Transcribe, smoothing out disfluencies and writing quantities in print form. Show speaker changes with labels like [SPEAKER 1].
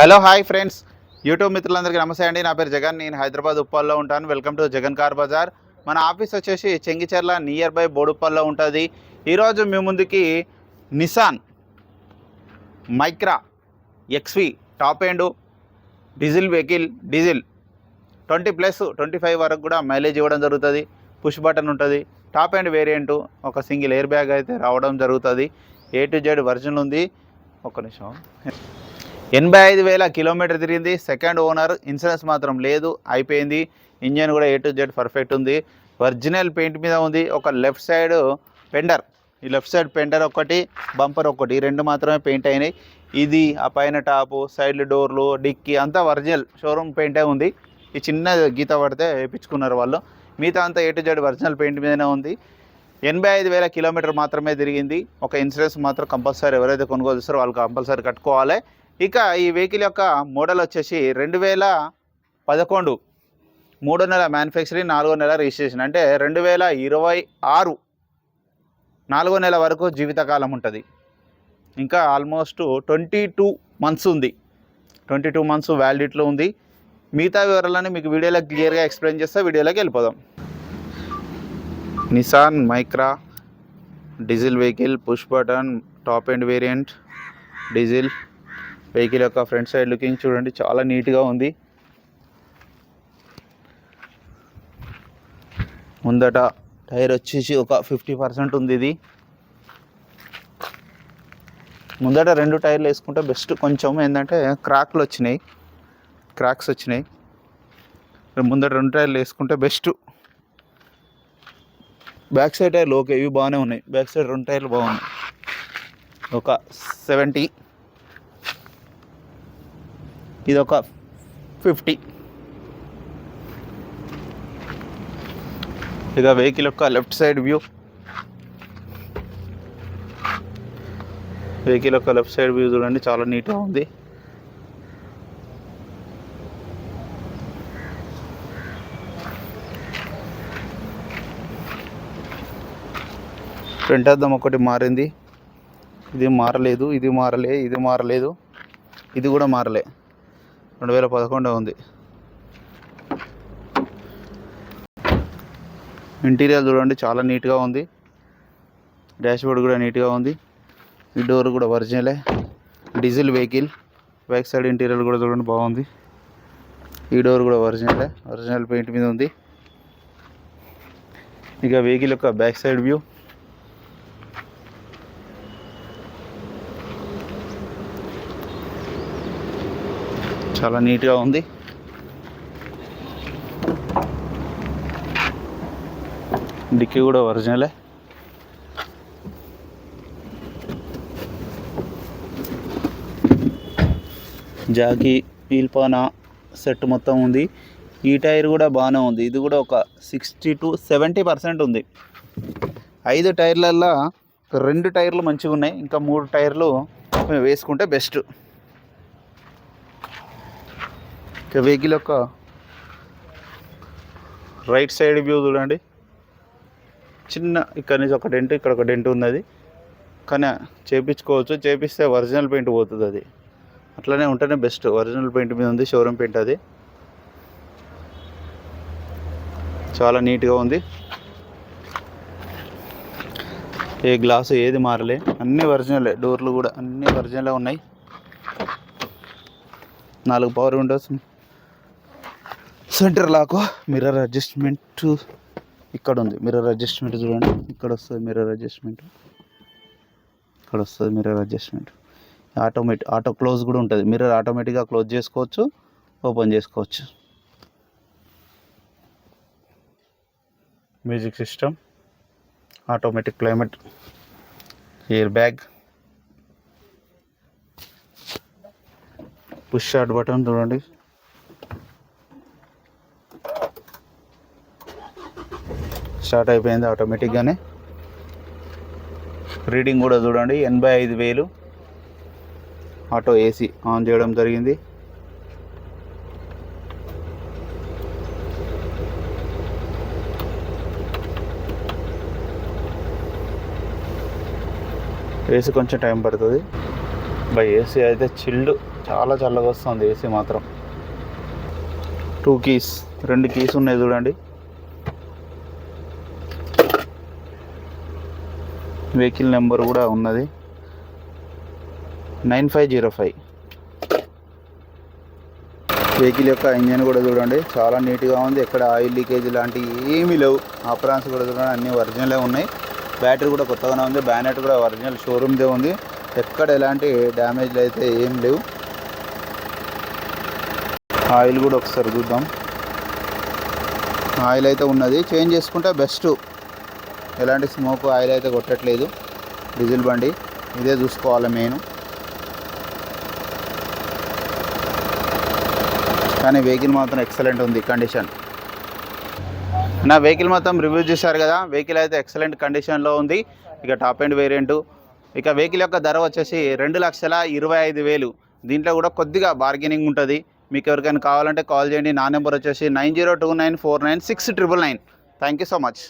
[SPEAKER 1] Hello hi friends, YouTube మిత్రులందరికీ నమస్తే అండి. నా పేరు జగన్. నేను హైదరాబాద్ ఉప్పల్లో ఉంటాను. Welcome to Jagan car Bazar. మన ఆఫీస్ వచ్చేసి చెంగిచెర్ల నియర్ బై బోడుప్పల్లో ఉంటుంది. ఈరోజు మీ ముందుకి Nissan Micra XV top end diesel vehicle, diesel 20+25 వరకు కూడా మైలేజ్ ఇవ్వడం జరుగుతుంది. పుష్ బటన్ ఉంటుంది. టాప్ ఎండ్ వేరియంటు, ఒక సింగిల్ ఎయిర్ బ్యాగ్ అయితే రావడం జరుగుతుంది. A to Z వర్జన్ ఉంది. ఒక్క నిమిషం. 85,000 కిలోమీటర్ తిరిగింది. Second owner. ఇన్సూరెన్స్ మాత్రం లేదు, అయిపోయింది. ఇంజన్ కూడా A to Z పర్ఫెక్ట్ ఉంది. ఒరిజినల్ పెయింట్ మీద ఉంది. ఒక లెఫ్ట్ సైడ్ పెండర్, ఈ లెఫ్ట్ సైడ్ పెండర్ ఒకటి, బంపర్ ఒకటి, ఈ రెండు మాత్రమే పెయింట్ అయినాయి. ఇది ఆ పైన టాపు, సైడ్ డోర్లు, డిక్కీ అంతా ఒరిజినల్ షోరూమ్ పెయింటే ఉంది. ఈ చిన్న గీత పడితే వేయించుకున్నారు వాళ్ళు. మిగతా అంతా A to Z original paint మీదనే ఉంది. 85,000 కిలోమీటర్ మాత్రమే తిరిగింది. ఒక ఇన్సూరెన్స్ మాత్రం కంపల్సరీ ఎవరైతే కొనుగోలు చేస్తారో వాళ్ళు కంపల్సరీ కట్టుకోవాలి. ఇక ఈ వెహికల్ యొక్క మోడల్ వచ్చేసి 2011, 3వ నెల మ్యానుఫ్యాక్చరింగ్, 4వ నెల రిజిస్ట్రేషన్. అంటే 2026 4వ నెల వరకు జీవితకాలం ఉంటుంది. ఇంకా ఆల్మోస్ట్ 22 మంత్స్ ఉంది. 22 మంత్స్ వ్యాలిడిటీలో ఉంది. మిగతా వివరాలని మీకు వీడియోలో క్లియర్గా ఎక్స్ప్లెయిన్ చేస్తే వీడియోలోకి వెళ్ళిపోదాం. Nissan Micra diesel vehicle, push button, top end variant, diesel vehicle యొక్క ఫ్రంట్ సైడ్ లుకింగ్ చూడండి, చాలా నీట్గా ఉంది. ముందట టైర్ వచ్చేసి ఒక 50% ఉంది. ఇది ముందట 2 టైర్లు వేసుకుంటే బెస్ట్. కొంచెం ఏంటంటే క్రాక్స్ వచ్చినాయి. ముందట 2 టైర్లు వేసుకుంటే బెస్ట్. బ్యాక్ సైడ్ టైర్లు ఓకే, ఇవి బాగానే ఉన్నాయి. బ్యాక్ సైడ్ 2 టైర్లు బాగున్నాయి. ఒక 70, ఇది ఒక 50. ఇక వెహికల్ యొక్క లెఫ్ట్ సైడ్ వ్యూ, చూడండి, చాలా నీట్గా ఉంది. ఫ్రంట్ అద్దం ఒకటి మారింది. ఇది మారలేదు, ఇది మారలేదు, ఇది కూడా మారలే. 2011 ఉంది. ఇంటీరియర్ చూడండి, చాలా నీట్గా ఉంది. డాష్బోర్డ్ కూడా నీట్గా ఉంది. ఈ డోర్ కూడా ఒరిజినలే. Diesel vehicle. Back side interior కూడా చూడండి, బాగుంది. ఈ డోర్ కూడా ఒరిజినల్ పెయింట్ మీద ఉంది. ఇక వెహికల్ యొక్క బ్యాక్ సైడ్ వ్యూ, చాలా నీట్గా ఉంది. డిక్కీ కూడా ఒరిజినలే. జాకీ, పీల్పానా సెట్ మొత్తం ఉంది. ఈ టైర్ కూడా బాగానే ఉంది. ఇది కూడా ఒక 60 to 70% ఉంది. 5 టైర్లల్లో 2 టైర్లు మంచిగా ఉన్నాయి. ఇంకా 3 టైర్లు వేసుకుంటే బెస్ట్. వెహికల్ యొక్క రైట్ సైడ్ వ్యూ చూడండి, చిన్న ఇక్కడ నుంచి ఒక డెంట్, ఇక్కడ ఒక డెంట్ ఉన్నది. కానీ చేపించుకోవచ్చు, చేపిస్తే ఒరిజినల్ పెయింట్ పోతుంది. అది అట్లనే ఉంటేనే బెస్ట్. ఒరిజినల్ పెయింట్ మీద ఉంది, షోరూమ్ పెయింట్. అది చాలా నీట్గా ఉంది. ఏ గ్లాసు ఏది మారలే, అన్నీ ఒరిజినలే. డోర్లు కూడా అన్నీ ఒరిజినలే ఉన్నాయి. 4 power windows, centre lock, mirror adjustment ఇక్కడ ఉంది. మిర్రర్ అడ్జస్ట్మెంట్ చూడండి, ఇక్కడ వస్తుంది మిర్రర్ అడ్జస్ట్మెంట్. ఆటో క్లోజ్ కూడా ఉంటుంది. మిర్రర్ ఆటోమేటిక్గా క్లోజ్ చేసుకోవచ్చు, ఓపెన్ చేసుకోవచ్చు. Music system, automatic climate, air bag, push start button చూడండి, స్టార్ట్ అయిపోయింది ఆటోమేటిక్గానే. రీడింగ్ కూడా చూడండి, 85,000. ఆటో ఏసీ ఆన్ చేయడం జరిగింది. ఏసీ కొంచెం టైం పడుతుంది. బై ఏసీ అయితే చిల్డ్, చాలా చల్లగా వస్తుంది ఏసీ మాత్రం. 2 కీస్, 2 కీస్ ఉన్నాయి చూడండి. వెహికల్ నెంబర్ కూడా ఉన్నది 9505. వెహికల్ యొక్క ఇంజన్ కూడా చూడండి చాలా నీట్గా ఉంది. ఎక్కడ ఆయిల్ లీకేజ్ లాంటివి ఏమీ లేవు. ఆపరాన్స్ కూడా చూడండి అన్నీ ఒరిజినలే ఉన్నాయి. బ్యాటరీ కూడా కొత్తగానే ఉంది. బ్యానెట్ కూడా ఒరిజినల్ షోరూమ్దే ఉంది. ఎక్కడ ఎలాంటి డ్యామేజ్లు అయితే ఏం లేవు. ఆయిల్ కూడా ఒకసారి చూద్దాం. ఆయిల్ అయితే ఉన్నది, చేంజ్ చేసుకుంటే బెస్ట్. ఎలాంటి స్మోక్ ఆయిల్ అయితే కొట్టట్లేదు. డీజిల్ బండి ఇదే చూసుకోవాలి మెయిన్. కానీ వెహికల్ మాత్రం ఎక్సలెంట్ ఉంది కండిషన్. నా వెహికల్ మొత్తం రివ్యూ చేశారు కదా. వెహికల్ అయితే ఎక్సలెంట్ కండిషన్లో ఉంది. ఇక టాప్ ఎండ్ వేరియంటు. ఇక వెహికల్ యొక్క ధర వచ్చేసి 2,25,000. దీంట్లో కూడా కొద్దిగా బార్గెనింగ్ ఉంటుంది. మీకు ఎవరికైనా కావాలంటే కాల్ చేయండి. నా నెంబర్ వచ్చేసి 9029496999. Thank you so much.